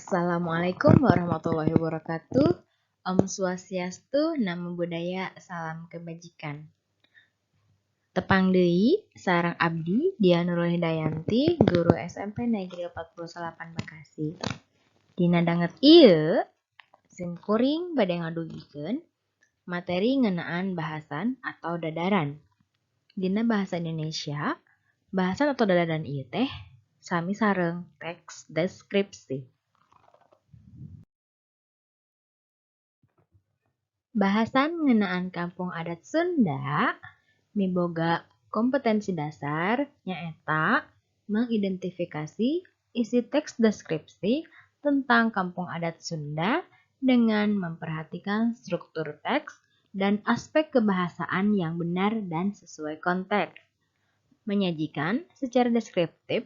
Assalamualaikum warahmatullahi wabarakatuh. Om Swastiastu, Namo Buddhaya, salam kebajikan. Tepang deui sareng abdi Dian Nurul Hidayanti, guru SMP Negeri 48 Bekasi. Dina danget ieu sim kuring bade ngadugikeun materi ngeunaan bahasan atau dadaran. Dina bahasa Indonesia, bahasan atau dadaran ieu teh sami sareng teks deskripsi. Bahasan ngeunaan kampung adat Sunda miboga kompetensi dasar nyaeta mengidentifikasi isi teks deskripsi tentang kampung adat Sunda dengan memperhatikan struktur teks dan aspek kebahasaan yang benar dan sesuai konteks. Menyajikan secara deskriptif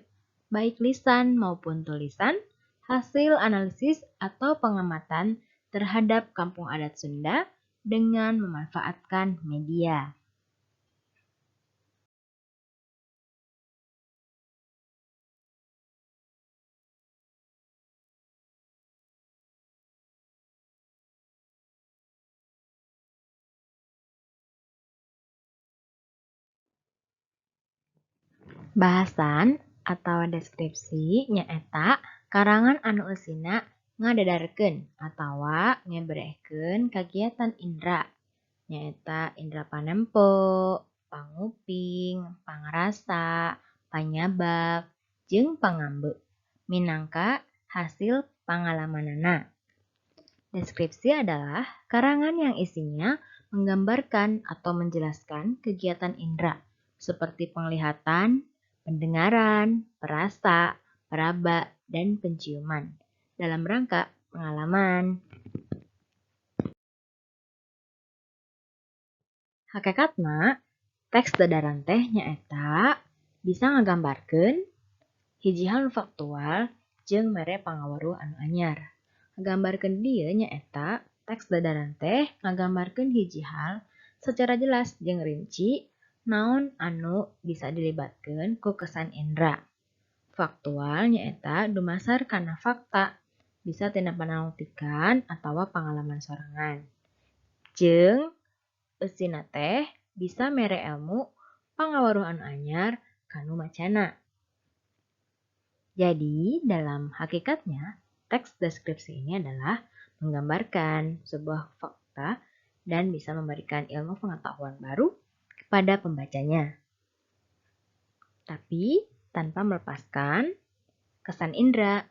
baik lisan maupun tulisan hasil analisis atau pengamatan terhadap kampung adat Sunda dengan memanfaatkan media. Bahasan atau deskripsi nyaeta karangan anu eusina ngadadarkeun atawa ngebrehkeun kagiatan indera nyaeta indera panempo, panguping, pangrasa, panyabak, jeung pangambe minangka hasil pangalamanana. Deskripsi adalah karangan yang isinya menggambarkan atau menjelaskan kegiatan indera seperti penglihatan, pendengaran, perasa, peraba, dan penciuman dalam rangka pengalaman. Hakikatna, teks dadaran teh nyaeta bisa ngagambarkeun hiji hal faktual jeung mere pangaweruh anu anyar. Ngagambarkeun dieu nyaeta teks dadaran teh ngagambarkeun hiji hal secara jelas jeung rinci naon anu bisa dilibatkeun ku kesan indera. Faktual nyaeta dumasar kana fakta, bisa tina panalungtikan atawa pangalaman sorangan. Jeung eusina teh bisa mere ilmu pangaweruh anu anyar kanu macana. Jadi, dalam hakikatnya, teks deskripsi ini adalah menggambarkan sebuah fakta dan bisa memberikan ilmu pengetahuan baru kepada pembacanya. Tapi tanpa melepaskan kesan indera.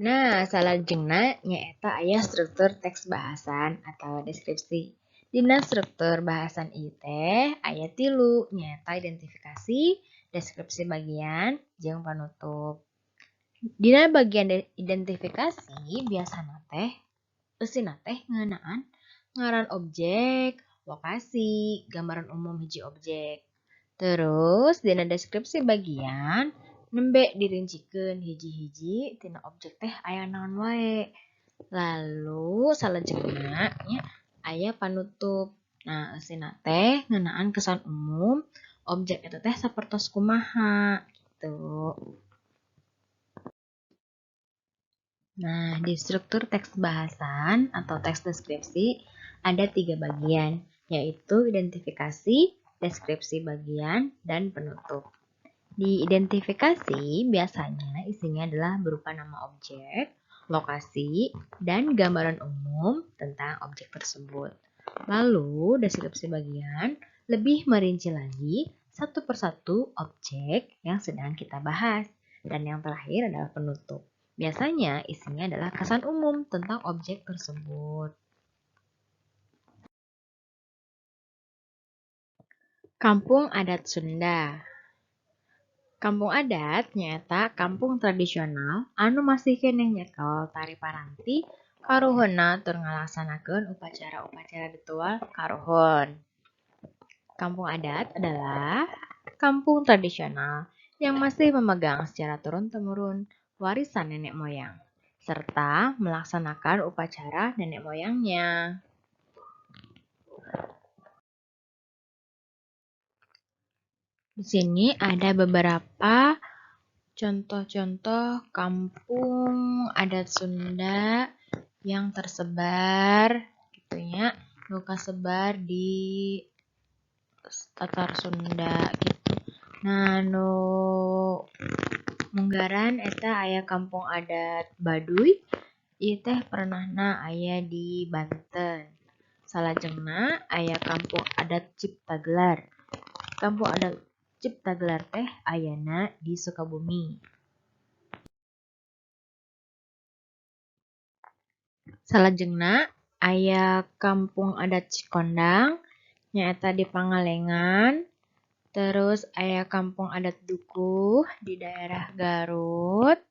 Nah, salajengna nyaeta aya struktur teks bahasan atau deskripsi. Dina struktur bahasan ieu teh aya 3 nyaeta identifikasi, deskripsi bagian, jeung panutup. Dina bagian identifikasi biasana teh eusina teh ngeunaan ngaran objek, lokasi, gambaran umum hiji objek. Terus dina deskripsi bagian nembe dirincikeun hiji-hiji tina objek teh aya naon wae. Lalu salajengna nya aya panutup. Nah, eusina teh ngeunaan kesan umum objek eta teh sapertos kumaha gitu. Nah, di struktur teks bahasan atau teks deskripsi ada 3 bagian, yaitu identifikasi, deskripsi bagian, dan penutup. Di identifikasi biasanya isinya adalah berupa nama objek, lokasi, dan gambaran umum tentang objek tersebut. Lalu, deskripsi bagian lebih merinci lagi satu persatu objek yang sedang kita bahas. Dan yang terakhir adalah penutup. Biasanya isinya adalah kesan umum tentang objek tersebut. Kampung adat Sunda. Kampung adat nyaeta kampung tradisional anu masih keneh nyekel tari paranti karuhunna tur ngalaksanakeun upacara-upacara ritual karuhun. Kampung adat adalah kampung tradisional yang masih memegang secara turun-temurun warisan nenek moyang, serta melaksanakan upacara nenek moyangnya. Di sini ada beberapa contoh-contoh kampung adat Sunda yang tersebar gitu ya, sebar di Tatar Sunda gitu. Nah, munggaran eta aya kampung adat Baduy, ieu teh pernahna aya di Banten. Salajengna aya kampung adat Ciptagelar. Kampung adat Ciptagelar teh ayana di Sukabumi. Salajengna aya kampung adat Cikondang nyaeta di Pangalengan. Terus aya kampung adat Dukuh di daerah Garut.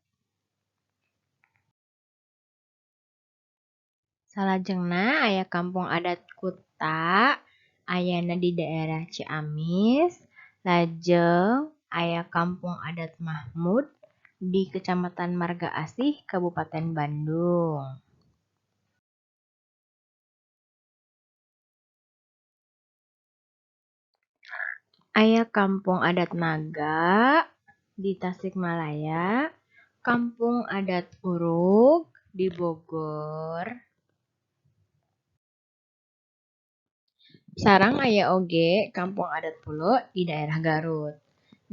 Salajengna aya kampung adat Kuta ayana di daerah Ciamis. Lajeng aya kampung adat Mahmud di Kecamatan Marga Asih, Kabupaten Bandung. Aya kampung adat Naga di Tasikmalaya, kampung adat Urug di Bogor. Sarang aya oge kampung adat Pulo di daerah Garut.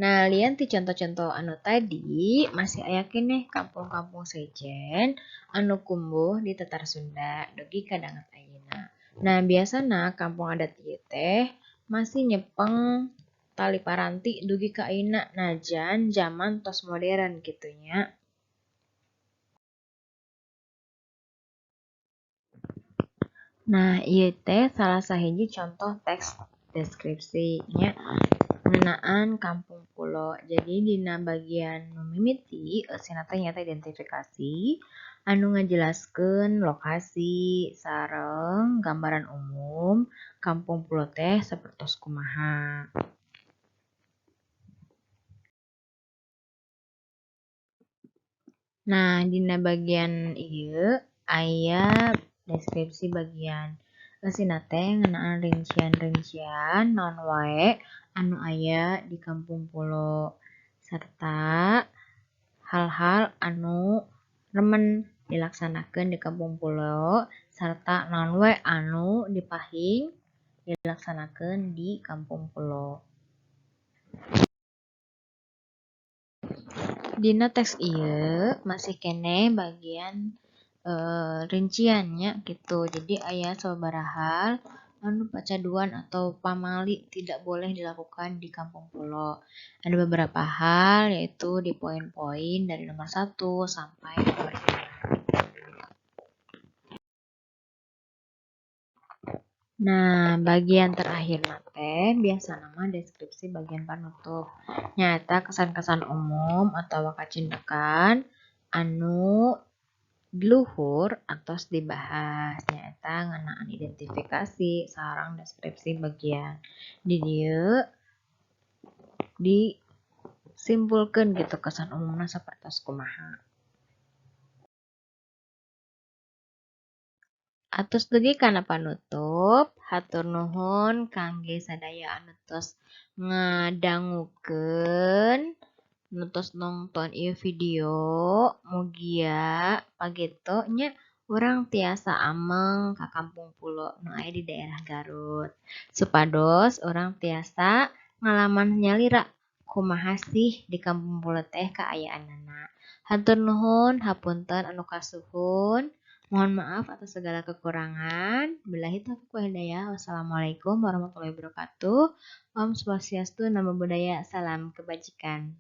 Nah, lian ti contoh-contoh anu tadi masih aya keneh kampung-kampung sejen anu kumbuh di Tatar Sunda dugi kadangat ayeuna. Nah, biasana kampung adat ieu teh masih nyepeng tali paranti dugi ka ayeuna najan zaman tos modern kitu nya. Nah, ieu teh salah sahiji contoh teks deskripsi nya ngeunaan kampung pulo. Jadi dina bagian nu mimiti eusina teh nyata identifikasi anu ngajelaskeun lokasi sareng gambaran umum kampung pulo teh sapertos kumaha. Nah, dina bagian ieu aya deskripsi bagian eusina teh ngeunaan rincian-rincian naon wae anu aya di kampung pulo serta hal-hal anu remen dilaksanakeun di kampung pulo sarta naon wae anu dipahing dilaksanakeun di kampung pulo. Dina teks ieu masih keneh bagian rinciannya gitu. Jadi aya sababaraha hal anu pacaduan atau pamali tidak boleh dilakukan di kampung pulo. Ada beberapa hal yaitu di poin-poin dari nomor 1 sampai nomor 5. Nah, bagian terakhir teh biasa nama deskripsi bagian panutup. Nyata kesan-kesan umum atau kacindakan anu diluhur atos dibahas nyata ngeunaan identifikasi sareng deskripsi bagian di dieu disimpulkeun gitu kesan umumna sapertos kumaha. Atus dugi kana panutup, hatur nuhun kangge sadaya anu tos ngadangukeun, nu tos nongton ieu video, mugia pageto nya urang tiasa ameng ka kampung pulo nu aya di daerah Garut. Supados urang tiasa ngalaman nyalira kumaha sih di kampung pulo teh kaayaanana. Hatur nuhun, hapunten anu kasuhun. Mohon maaf atas segala kekurangan. Billahi taufiq wal hidayah. Wassalamualaikum warahmatullahi wabarakatuh. Om Swastiastu, Namo Buddhaya, salam kebajikan.